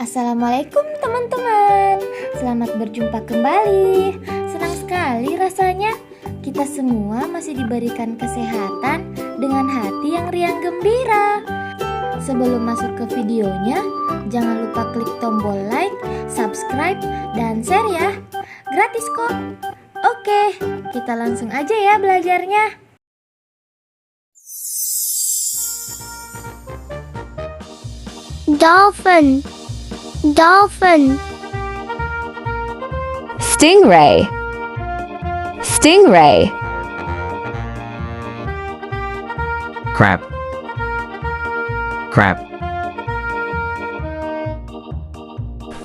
Assalamualaikum teman-teman. Selamat berjumpa kembali. Senang sekali rasanya kita semua masih diberikan kesehatan dengan hati yang riang gembira. Sebelum masuk ke videonya, jangan lupa klik tombol like, subscribe, dan share ya. Gratis kok. Oke, kita langsung aja ya belajarnya. Dolphin, dolphin. Stingray, stingray. Crab, crab.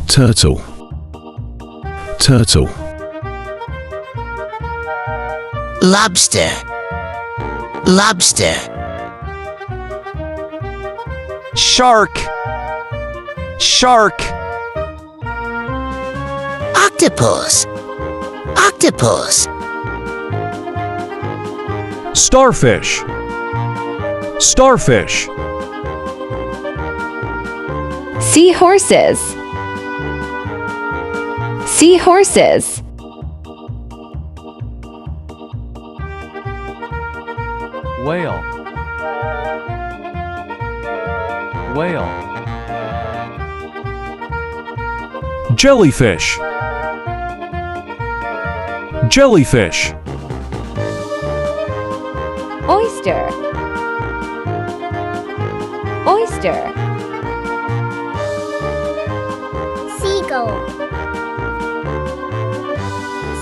Turtle, turtle. Lobster, lobster. Shark, shark. Octopus, octopus. Starfish, starfish. Seahorses, seahorses. Whale, whale. Jellyfish, jellyfish. Oyster, oyster. Seagull,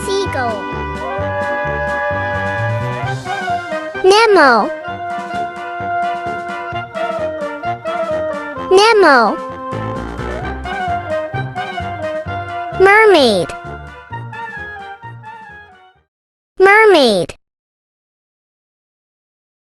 seagull. Nemo, Nemo. Mermaid, mermaid.